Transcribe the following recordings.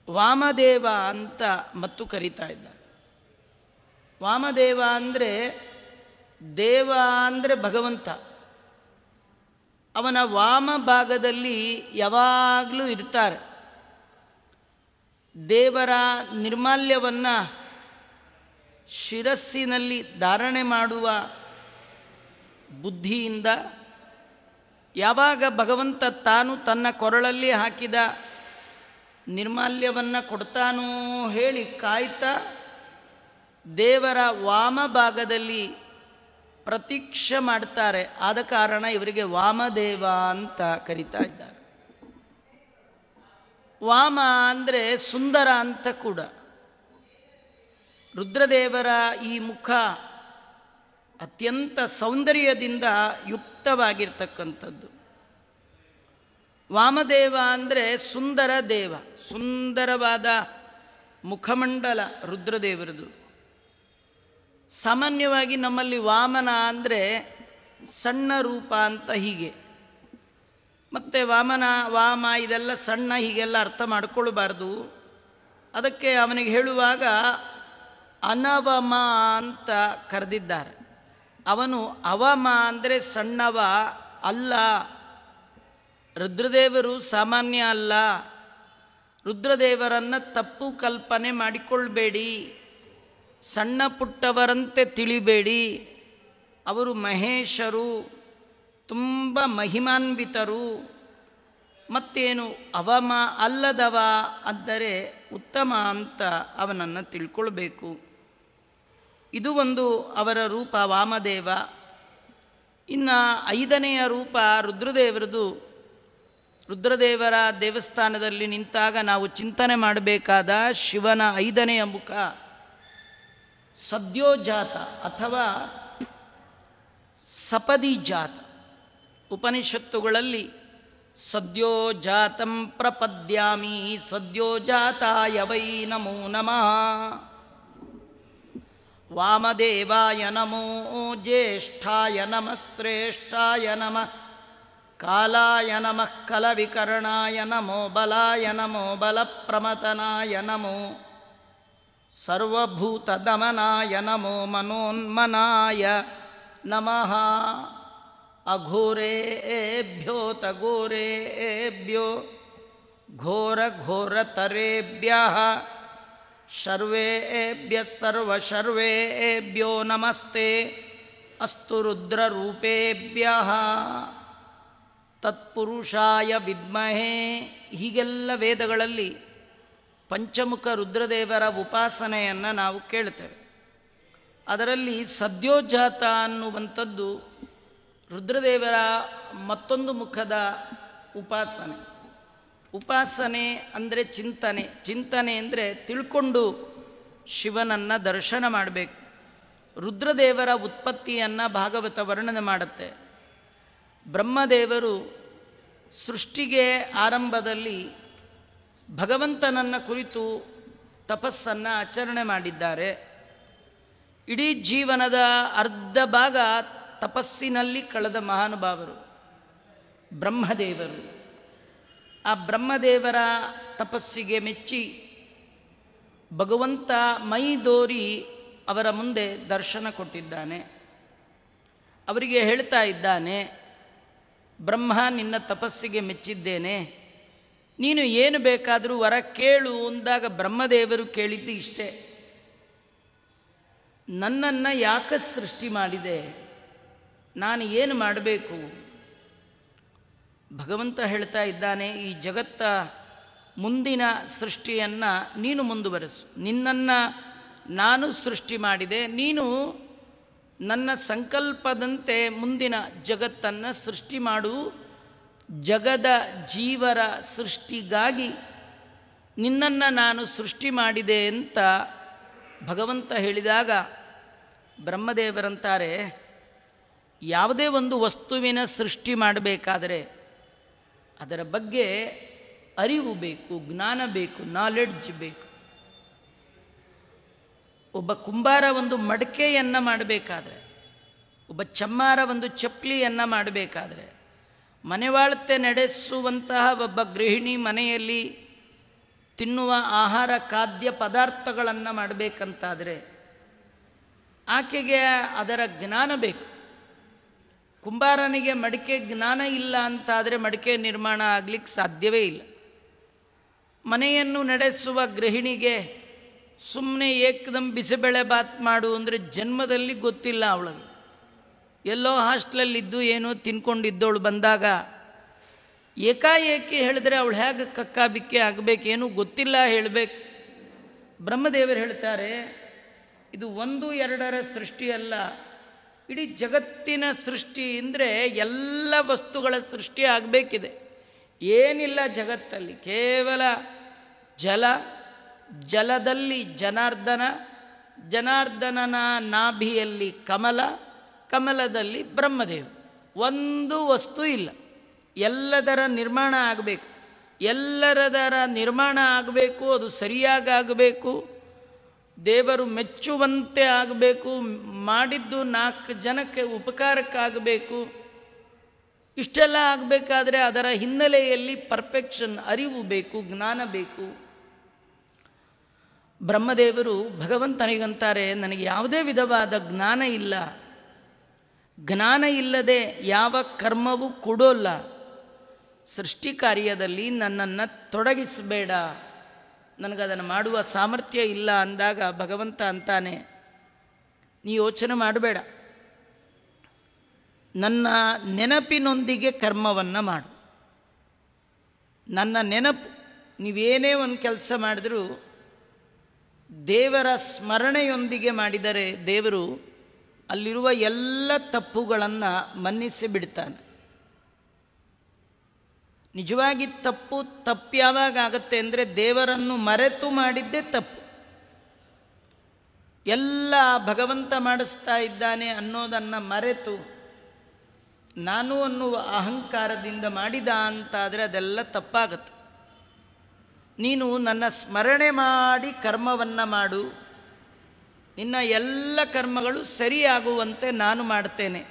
ವಾಮದೇವ ಅಂತ ಮತ್ತು ಕರೀತಾ ಇದ್ದಾರೆ. ವಾಮದೇವ ಅಂದರೆ ದೇವ ಅಂದರೆ ಭಗವಂತ. ಅವನ ವಾಮ ಭಾಗದಲ್ಲಿ ಯಾವಾಗಲೂ ಇರ್ತಾರೆ. ದೇವರ ನಿರ್ಮಾಲ್ಯವನ್ನು ಶಿರಸ್ಸಿನಲ್ಲಿ ಧಾರಣೆ ಮಾಡುವ ಬುದ್ಧಿಯಿಂದ ಯಾವಾಗ ಭಗವಂತ ತಾನು ತನ್ನ ಕೊರಳಲ್ಲಿ ಹಾಕಿದ ನಿರ್ಮಾಲ್ಯವನ್ನು ಕೊಡ್ತಾನೋ ಹೇಳಿ ಕಾಯ್ತಾ ದೇವರ ವಾಮ ಭಾಗದಲ್ಲಿ ಪ್ರತೀಕ್ಷೆ ಮಾಡ್ತಾರೆ. ಆದ ಕಾರಣ ಇವರಿಗೆ ವಾಮದೇವ ಅಂತ ಕರೀತಾ ಇದ್ದಾರೆ. ವಾಮ ಅಂದರೆ ಸುಂದರ ಅಂತ ಕೂಡ. ರುದ್ರದೇವರ ಈ ಮುಖ ಅತ್ಯಂತ ಸೌಂದರ್ಯದಿಂದ ಯುಕ್ತವಾಗಿರ್ತಕ್ಕಂಥದ್ದು. ವಾಮದೇವ ಅಂದರೆ ಸುಂದರ ದೇವ, ಸುಂದರವಾದ ಮುಖಮಂಡಲ ರುದ್ರದೇವರದು. ಸಾಮಾನ್ಯವಾಗಿ ನಮ್ಮಲ್ಲಿ ವಾಮನ ಅಂದರೆ ಸಣ್ಣ ರೂಪ ಅಂತ ಹೀಗೆ, ಮತ್ತು ವಾಮನ ವಾಮ ಇದೆಲ್ಲ ಸಣ್ಣ ಹೀಗೆಲ್ಲ ಅರ್ಥ ಮಾಡಿಕೊಳ್ಬಾರ್ದು. ಅದಕ್ಕೆ ಅವನಿಗೆ ಹೇಳುವಾಗ ಅನವಮ ಅಂತ ಕರೆದಿದ್ದಾರೆ. ಅವನು ಅವಮ ಅಂದರೆ ಸಣ್ಣವ ಅಲ್ಲ. ರುದ್ರದೇವರು ಸಾಮಾನ್ಯ ಅಲ್ಲ. ರುದ್ರದೇವರನ್ನು ತಪ್ಪು ಕಲ್ಪನೆ ಮಾಡಿಕೊಳ್ಬೇಡಿ, ಸಣ್ಣ ಪುಟ್ಟವರಂತೆ ತಿಳಿಬೇಡಿ. ಅವರು ಮಹೇಶರು, ತುಂಬ ಮಹಿಮಾನ್ವಿತರು. ಮತ್ತೇನು ಅವಮ ಅಲ್ಲದವ ಅಂದರೆ ಉತ್ತಮ ಅಂತ ಅವನನ್ನು ತಿಳ್ಕೊಳ್ಬೇಕು. ಇದು ಒಂದು ಅವರ ರೂಪ ವಾಮದೇವ. ಇನ್ನು 5ನೆಯ ರೂಪ ರುದ್ರದೇವರದು. ರುದ್ರದೇವರ ದೇವಸ್ಥಾನದಲ್ಲಿ ನಿಂತಾಗ ನಾವು ಚಿಂತನೆ ಮಾಡಬೇಕಾದ ಶಿವನ 5ನೆಯ ಮುಖ ಸದ್ಯೋಜಾತ ಅಥವಾ ಸಪದಿಜಾತ. ಉಪನಿಷತ್ತುಗಳಲ್ಲಿ ಸದ್ಯೋಜಾತಂ ಪ್ರಪದ್ಯಾಮಿ ಸದ್ಯೋಜಾತಾಯ ವೈ ನಮೋ ನಮಃ, ವಾಮದೇವಾಯ ನಮೋ ಜ್ಯೇಷ್ಠಾಯ ನಮಃ ಶ್ರೇಷ್ಠಾಯ ನಮಃ, ಕಾಲಾಯ ನಮಃ ಕಲವಿಕರ್ಣಾಯ ನಮೋ ಬಲಾಯ ನಮೋ ಬಲಪ್ರಮತನಾಯ ನಮೋ, ಸರ್ವಭೂತದಮನಾಯ ನಮೋ ಮನೋನ್ಮನಾಯ ನಮಃ, ಅಘೋರೇಭ್ಯೋತ ಘೋರೇಭ್ಯೋ ಘೋರಘೋರತರೇಭ್ಯಃ ಸರ್ವೇಭ್ಯಃ ಸರ್ವಶರ್ವೇಭ್ಯೋ ನಮಸ್ತೆ ಅಸ್ತು ರುದ್ರರೂಪೇಭ್ಯಃ ತತ್ಪುರುಷಾಯ ವಿದ್ಮಹೇ. ಹೀಗೆಲ್ಲ ವೇದಗಳಲ್ಲಿ ಪಂಚಮುಖ ರುದ್ರದೇವರ ಉಪಾಸನೆಯನ್ನು ನಾವು ಕೇಳ್ತೇವೆ. ಅದರಲ್ಲಿ ಸದ್ಯೋಜಾತ ಅನ್ನುವಂಥದ್ದು ರುದ್ರದೇವರ ಮತ್ತೊಂದು ಮುಖದ ಉಪಾಸನೆ. ಉಪಾಸನೆ ಅಂದರೆ ಚಿಂತನೆ, ಚಿಂತನೆ ಅಂದರೆ ತಿಳ್ಕೊಂಡು ಶಿವನನ್ನು ದರ್ಶನ ಮಾಡಬೇಕು. ರುದ್ರದೇವರ ಉತ್ಪತ್ತಿಯನ್ನು ಭಾಗವತ ವರ್ಣನೆ ಮಾಡುತ್ತೆ. ಬ್ರಹ್ಮದೇವರು ಸೃಷ್ಟಿಗೆ ಆರಂಭದಲ್ಲಿ ಭಗವಂತನನ್ನು ಕುರಿತು ತಪಸ್ಸನ್ನು ಆಚರಣೆ ಮಾಡಿದ್ದಾರೆ. ಇಡೀ ಜೀವನದ ಅರ್ಧ ಭಾಗ ತಪಸ್ಸಿನಲ್ಲಿ ಕಳೆದ ಮಹಾನುಭಾವರು ಬ್ರಹ್ಮದೇವರು. ಆ ಬ್ರಹ್ಮದೇವರ ತಪಸ್ಸಿಗೆ ಮೆಚ್ಚಿ ಭಗವಂತ ಮೈದೋರಿ ಅವರ ಮುಂದೆ ದರ್ಶನ ಕೊಟ್ಟಿದ್ದಾನೆ. ಅವರಿಗೆ ಹೇಳ್ತಾ ಇದ್ದಾನೆ, ಬ್ರಹ್ಮ ನಿನ್ನ ತಪಸ್ಸಿಗೆ ಮೆಚ್ಚಿದ್ದೇನೆ, ನೀನು ಏನು ಬೇಕಾದರೂ ವರ ಕೇಳು ಅಂದಾಗ ಬ್ರಹ್ಮದೇವರು ಕೇಳಿದ್ದು ಇಷ್ಟೇ, ನನ್ನನ್ನು ಯಾಕೆ ಸೃಷ್ಟಿ ಮಾಡಿದೆ, ನಾನು ಏನು ಮಾಡಬೇಕು? ಭಗವಂತ ಹೇಳ್ತಾ ಇದ್ದಾನೆ, ಈ ಜಗತ್ತ ಮುಂದಿನ ಸೃಷ್ಟಿಯನ್ನು ನೀನು ಮುಂದುವರೆಸು. ನಿನ್ನನ್ನು ನಾನು ಸೃಷ್ಟಿ ಮಾಡಿದೆ, ನೀನು ನನ್ನ ಸಂಕಲ್ಪದಂತೆ ಮುಂದಿನ ಜಗತ್ತನ್ನು ಸೃಷ್ಟಿ ಮಾಡು. ಜಗದ ಜೀವರ ಸೃಷ್ಟಿಗಾಗಿ ನಿನ್ನನ್ನು ನಾನು ಸೃಷ್ಟಿ ಮಾಡಿದೆ ಅಂತ ಭಗವಂತ ಹೇಳಿದಾಗ ಬ್ರಹ್ಮದೇವರಂತಾರೆ, ಯಾವುದೇ ಒಂದು ವಸ್ತುವಿನ ಸೃಷ್ಟಿ ಮಾಡಬೇಕಾದರೆ ಅದರ ಬಗ್ಗೆ ಅರಿವು ಬೇಕು, ಜ್ಞಾನ ಬೇಕು, ನಾಲೆಡ್ಜ್ ಬೇಕು. ಒಬ್ಬ ಕುಂಬಾರ ಒಂದು ಮಡಕೆಯನ್ನು ಮಾಡಬೇಕಾದ್ರೆ, ಒಬ್ಬ ಚಮ್ಮಾರ ಒಂದು ಚಪ್ಪಲಿಯನ್ನು ಮಾಡಬೇಕಾದ್ರೆ, ಮನೆವಾಳ್ತೆ ನಡೆಸುವಂತಹ ಒಬ್ಬ ಗೃಹಿಣಿ ಮನೆಯಲ್ಲಿ ತಿನ್ನುವ ಆಹಾರ ಖಾದ್ಯ ಪದಾರ್ಥಗಳನ್ನು ಮಾಡಬೇಕಂತಾದರೆ ಆಕೆಗೆ ಅದರ ಜ್ಞಾನ ಬೇಕು. ಕುಂಬಾರನಿಗೆ ಮಡಿಕೆ ಜ್ಞಾನ ಇಲ್ಲ ಅಂತಾದರೆ ಮಡಿಕೆ ನಿರ್ಮಾಣ ಆಗಲಿಕ್ಕೆ ಸಾಧ್ಯವೇ ಇಲ್ಲ. ಮನೆಯನ್ನು ನಡೆಸುವ ಗೃಹಿಣಿಗೆ ಸುಮ್ಮನೆ ಏಕದಮ್ ಬಿಸಿಬೇಳೆ ಬಾತ್ ಮಾಡು ಅಂದರೆ ಜನ್ಮದಲ್ಲಿ ಗೊತ್ತಿಲ್ಲ ಅವಳಿಗೆ. ಎಲ್ಲೋ ಹಾಸ್ಟೆಲಲ್ಲಿದ್ದು ಏನೋ ತಿನ್ಕೊಂಡಿದ್ದವಳು ಬಂದಾಗ ಏಕಾಏಕಿ ಹೇಳಿದ್ರೆ ಅವಳು ಹೇಗೆ ಕಕ್ಕಾಬಿಕ್ಕೆ ಆಗಬೇಕೇನು ಗೊತ್ತಿಲ್ಲ ಹೇಳಬೇಕು. ಬ್ರಹ್ಮದೇವರು ಹೇಳ್ತಾರೆ, ಇದು 1-2 ಸೃಷ್ಟಿ ಅಲ್ಲ, ಇಡೀ ಜಗತ್ತಿನ ಸೃಷ್ಟಿ. ಅಂದರೆ ಎಲ್ಲ ವಸ್ತುಗಳ ಸೃಷ್ಟಿ ಆಗಬೇಕಿದೆ. ಏನಿಲ್ಲ ಜಗತ್ತಲ್ಲಿ, ಕೇವಲ ಜಲ, ಜಲದಲ್ಲಿ ಜನಾರ್ದನ, ಜನಾರ್ದನನ ನಾಭಿಯಲ್ಲಿ ಕಮಲ, ಕಮಲದಲ್ಲಿ ಬ್ರಹ್ಮದೇವ. ಒಂದು ವಸ್ತು ಇಲ್ಲ. ಎಲ್ಲದರ ನಿರ್ಮಾಣ ಆಗಬೇಕು. ಎಲ್ಲರದರ ನಿರ್ಮಾಣ ಆಗಬೇಕು, ಅದು ಸರಿಯಾಗಬೇಕು, ದೇವರು ಮೆಚ್ಚುವಂತೆ ಆಗಬೇಕು, ಮಾಡಿದ್ದು 4 ಜನಕ್ಕೆ ಉಪಕಾರಕ್ಕಾಗಬೇಕು. ಇಷ್ಟೆಲ್ಲ ಆಗಬೇಕಾದ್ರೆ ಅದರ ಹಿನ್ನೆಲೆಯಲ್ಲಿ ಪರ್ಫೆಕ್ಷನ್, ಅರಿವು ಬೇಕು, ಜ್ಞಾನ ಬೇಕು. ಬ್ರಹ್ಮದೇವರು ಭಗವಂತನಿಗಂತಾರೆ, ನನಗೆ ಯಾವುದೇ ವಿಧವಾದ ಜ್ಞಾನ ಇಲ್ಲ. ಜ್ಞಾನ ಇಲ್ಲದೆ ಯಾವ ಕರ್ಮವೂ ಕೊಡೋಲ್ಲ. ಸೃಷ್ಟಿ ಕಾರ್ಯದಲ್ಲಿ ನನ್ನನ್ನು ತೊಡಗಿಸಬೇಡ, ನನಗದನ್ನು ಮಾಡುವ ಸಾಮರ್ಥ್ಯ ಇಲ್ಲ ಅಂದಾಗ ಭಗವಂತ ಅಂತಾನೆ, ನೀ ಯೋಚನೆ ಮಾಡಬೇಡ, ನನ್ನ ನೆನಪಿನೊಂದಿಗೆ ಕರ್ಮವನ್ನು ಮಾಡು. ನನ್ನ ನೆನಪು, ನೀವೇನೇ ಒಂದು ಕೆಲಸ ಮಾಡಿದರೂ ದೇವರ ಸ್ಮರಣೆಯೊಂದಿಗೆ ಮಾಡಿದರೆ ದೇವರು ಅಲ್ಲಿರುವ ಎಲ್ಲ ತಪ್ಪುಗಳನ್ನು ಮನ್ನಿಸಿ ಬಿಡ್ತಾನೆ. ನಿಜವಾಗಿ ತಪ್ಪು ಯಾವಾಗ ಆಗುತ್ತೆ ಅಂದರೆ ದೇವರನ್ನು ಮರೆತು ಮಾಡಿದ್ದೇ ತಪ್ಪು. ಎಲ್ಲ ಭಗವಂತ ಮಾಡಿಸ್ತಾ ಇದ್ದಾನೆ ಅನ್ನೋದನ್ನು ಮರೆತು ನಾನು ಅನ್ನುವ ಅಹಂಕಾರದಿಂದ ಮಾಡಿದ ಅಂತಾದರೆ ಅದೆಲ್ಲ ತಪ್ಪಾಗತ್ತೆ. ನೀನು ನನ್ನ ಸ್ಮರಣೆ ಮಾಡಿ ಕರ್ಮವನ್ನು ಮಾಡು, ನಿನ್ನ ಎಲ್ಲ ಕರ್ಮಗಳು ಸರಿಯಾಗುವಂತೆ ನಾನು ಮಾಡ್ತೇನೆ.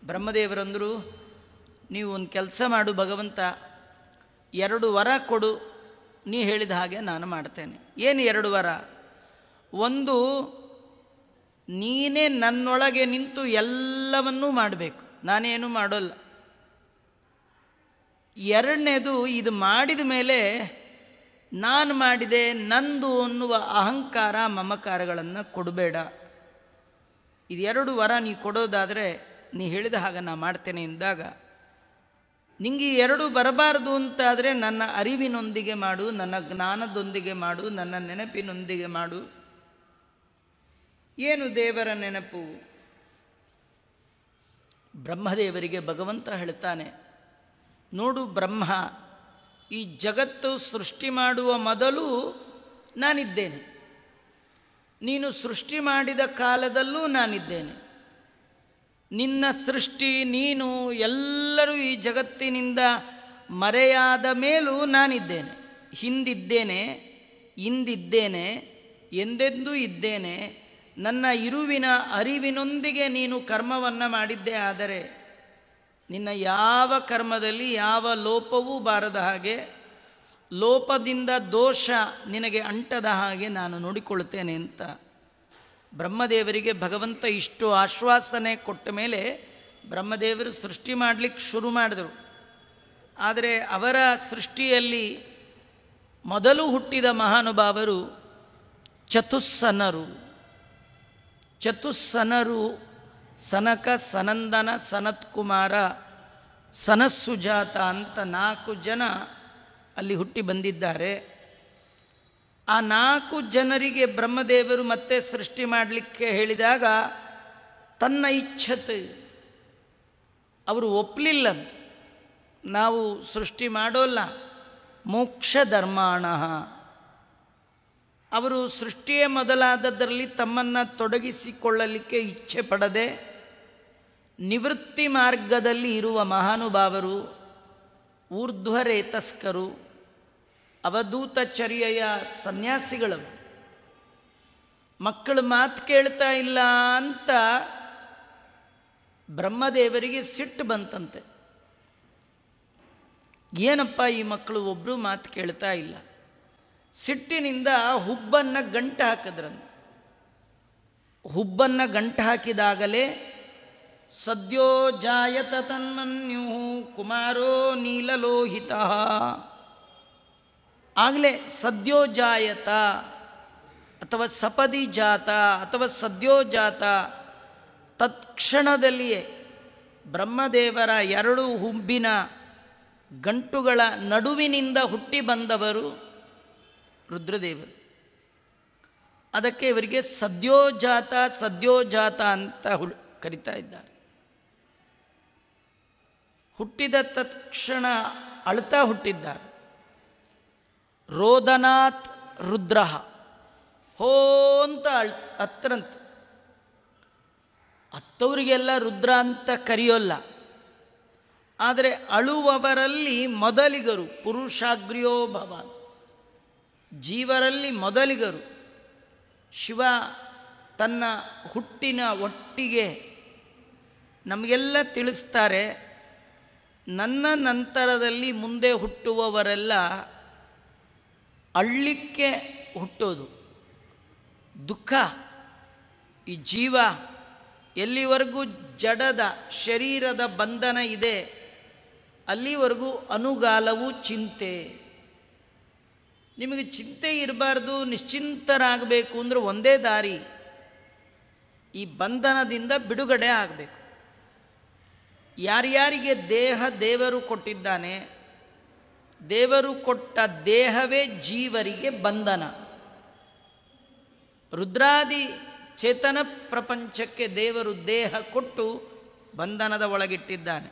ಬ್ರಹ್ಮದೇವರಂದರು, ನೀವು ಒಂದು ಕೆಲಸ ಮಾಡು ಭಗವಂತ, 2 ವರ ಕೊಡು, ನೀ ಹೇಳಿದ ಹಾಗೆ ನಾನು ಮಾಡ್ತೇನೆ. ಏನು 2 ವರ? ಒಂದು, ನೀನೇ ನನ್ನೊಳಗೆ ನಿಂತು ಎಲ್ಲವನ್ನೂ ಮಾಡಬೇಕು, ನಾನೇನು ಮಾಡೋಲ್ಲ. 2ನೇದು, ಇದು ಮಾಡಿದ ಮೇಲೆ ನಾನು ಮಾಡಿದೆ, ನಂದು ಅನ್ನುವ ಅಹಂಕಾರ ಮಮಕಾರಗಳನ್ನು ಕೊಡಬೇಡ. ಇದು 2 ವರ ನೀ ಕೊಡೋದಾದರೆ ನೀ ಹೇಳಿದ ಹಾಗೆ ನಾ ಮಾಡ್ತೇನೆ ಎಂದಾಗ, ನಿಂಗೆ 2 ಬರಬಾರ್ದು ಅಂತಾದರೆ ನನ್ನ ಅರಿವಿನೊಂದಿಗೆ ಮಾಡು, ನನ್ನ ಜ್ಞಾನದೊಂದಿಗೆ ಮಾಡು, ನನ್ನ ನೆನಪಿನೊಂದಿಗೆ ಮಾಡು. ಏನು ದೇವರ ನೆನಪು? ಬ್ರಹ್ಮದೇವರಿಗೆ ಭಗವಂತ ಹೇಳ್ತಾನೆ, ನೋಡು ಬ್ರಹ್ಮ, ಈ ಜಗತ್ತು ಸೃಷ್ಟಿ ಮಾಡುವ ಮೊದಲು ನಾನಿದ್ದೇನೆ, ನೀನು ಸೃಷ್ಟಿ ಮಾಡಿದ ಕಾಲದಲ್ಲೂ ನಾನಿದ್ದೇನೆ. ನಿನ್ನ ಸೃಷ್ಟಿ, ನೀನು, ಎಲ್ಲರೂ ಈ ಜಗತ್ತಿನಿಂದ ಮರೆಯಾದ ಮೇಲೂ ನಾನಿದ್ದೇನೆ. ಹಿಂದಿದ್ದೇನೆ, ಇಂದಿದ್ದೇನೆ, ಎಂದೆಂದೂ ಇದ್ದೇನೆ. ನನ್ನ ಇರುವಿನ ಅರಿವಿನೊಂದಿಗೆ ನೀನು ಕರ್ಮವನ್ನು ಮಾಡಿದ್ದೇ ಆದರೆ ನಿನ್ನ ಯಾವ ಕರ್ಮದಲ್ಲಿ ಯಾವ ಲೋಪವೂ ಬಾರದ ಹಾಗೆ, ಲೋಪದಿಂದ ದೋಷ ನಿನಗೆ ಅಂಟದ ಹಾಗೆ ನಾನು ನೋಡಿಕೊಳ್ಳುತ್ತೇನೆ ಅಂತ ಬ್ರಹ್ಮದೇವರಿಗೆ ಭಗವಂತ ಇಷ್ಟು ಆಶ್ವಾಸನೆ ಕೊಟ್ಟ ಮೇಲೆ ಬ್ರಹ್ಮದೇವರು ಸೃಷ್ಟಿ ಮಾಡಲಿಕ್ಕೆ ಶುರು ಮಾಡಿದರು. ಆದರೆ ಅವರ ಸೃಷ್ಟಿಯಲ್ಲಿ ಮೊದಲು ಹುಟ್ಟಿದ ಮಹಾನುಭಾವರು ಚತುಸ್ಸನರು. ಚತುಸ್ಸನರು ಸನಕ, ಸನಂದನ, ಸನತ್ಕುಮಾರ, ಸನಸ್ಸುಜಾತ ಅಂತ 4 ಜನ ಅಲ್ಲಿ ಹುಟ್ಟಿ ಬಂದಿದ್ದಾರೆ. ಆ 4 ಜನರಿಗೆ ಬ್ರಹ್ಮದೇವರು ಮತ್ತೆ ಸೃಷ್ಟಿ ಮಾಡಲಿಕ್ಕೆ ಹೇಳಿದಾಗ ತನ್ನ ಇಚ್ಛತೆ ಅವರು ಒಪ್ಪಲಿಲ್ಲಂತ. ನಾವು ಸೃಷ್ಟಿ ಮಾಡೋಲ್ಲ, ಮೋಕ್ಷ ಧರ್ಮಾಣ. ಅವರು ಸೃಷ್ಟಿಯೇ ಮೊದಲಾದದರಲ್ಲಿ ತಮ್ಮನ್ನು ತೊಡಗಿಸಿಕೊಳ್ಳಲಿಕ್ಕೆ ಇಚ್ಛೆ ಪಡದೆ ನಿವೃತ್ತಿ ಮಾರ್ಗದಲ್ಲಿ ಇರುವ ಮಹಾನುಭಾವರು, ಊರ್ಧ್ವರೇತಸ್ಕರು, ಅವಧೂತಚರ್ಯೆಯ ಸನ್ಯಾಸಿಗಳು. ಮಕ್ಕಳು ಮಾತು ಕೇಳ್ತಾ ಇಲ್ಲ ಅಂತ ಬ್ರಹ್ಮದೇವರಿಗೆ ಸಿಟ್ಟು ಬಂತಂತೆ. ಏನಪ್ಪ ಈ ಮಕ್ಕಳು ಒಬ್ಬರು ಮಾತು ಕೇಳ್ತಾ ಇಲ್ಲ, ಸಿಟ್ಟಿನಿಂದ ಹುಬ್ಬನ್ನು ಗಂಟು ಹಾಕಿದ್ರಂತೆ. ಹುಬ್ಬನ್ನು ಗಂಟು ಹಾಕಿದಾಗಲೇ ಸದ್ಯೋ ಜಾಯತ ತನ್ಮನ್ಯು ಕುಮಾರೋ ನೀಲಲೋಹಿತ. ಆಗಲೇ ಸದ್ಯೋ ಜಾಯತ ಅಥವಾ ಸಪದಿ ಜಾತ ಅಥವಾ ಸದ್ಯೋ ಜಾತ, ತತ್ಕ್ಷಣದಲ್ಲಿಯೇ ಬ್ರಹ್ಮದೇವರ ಎರಡು ಹುಬ್ಬಿನ ಗಂಟುಗಳ ನಡುವಿನಿಂದ ಹುಟ್ಟಿ ಬಂದವರು ರುದ್ರದೇವರು. ಅದಕ್ಕೆ ಇವರಿಗೆ ಸದ್ಯೋಜಾತ ಸದ್ಯೋಜಾತ ಅಂತ ಕರಿತಾ ಇದ್ದಾರೆ. ಹುಟ್ಟಿದ ತಕ್ಷಣ ಅಳ್ತಾ ಹುಟ್ಟಿದ್ದಾರೆ. ರೋದನಾತ್ ರುದ್ರ, ಹೋ ಅಂತ ಹತ್ತರಂತ. ಹತ್ತವರಿಗೆಲ್ಲ ರುದ್ರ ಅಂತ ಕರೆಯೋಲ್ಲ, ಆದರೆ ಅಳುವವರಲ್ಲಿ ಮೊದಲಿಗರು ಪುರುಷಾಗ್ರ್ಯೋ ಭವ, ಜೀವರಲ್ಲಿ ಮೊದಲಿಗರು. ಶಿವ ತನ್ನ ಹುಟ್ಟಿನ ಒಟ್ಟಿಗೆ ನಮಗೆಲ್ಲ ತಿಳಿಸ್ತಾರೆ, ನನ್ನ ನಂತರದಲ್ಲಿ ಮುಂದೆ ಹುಟ್ಟುವವರೆಲ್ಲ ಅಳ್ಳಿಕ್ಕೆ ಹುಟ್ಟೋದು. ದುಃಖ, ಈ ಜೀವ ಎಲ್ಲಿವರೆಗೂ ಜಡದ ಶರೀರದ ಬಂಧನ ಇದೆ ಅಲ್ಲಿವರೆಗೂ ಅನುಗಾಲವು ಚಿಂತೆ. ನಿಮಗೆ ಚಿಂತೆ ಇರಬಾರ್ದು, ನಿಶ್ಚಿಂತರಾಗಬೇಕು ಅಂದರೆ ಒಂದೇ ದಾರಿ, ಈ ಬಂಧನದಿಂದ ಬಿಡುಗಡೆ ಆಗಬೇಕು. ಯಾರ್ಯಾರಿಗೆ ದೇಹ ದೇವರು ಕೊಟ್ಟಿದ್ದಾನೆ, ದೇವರು ಕೊಟ್ಟ ದೇಹವೇ ಜೀವರಿಗೆ ಬಂಧನ. ರುದ್ರಾದಿ ಚೇತನ ಪ್ರಪಂಚಕ್ಕೆ ದೇವರು ದೇಹ ಕೊಟ್ಟು ಬಂಧನದ ಒಳಗಿಟ್ಟಿದ್ದಾನೆ.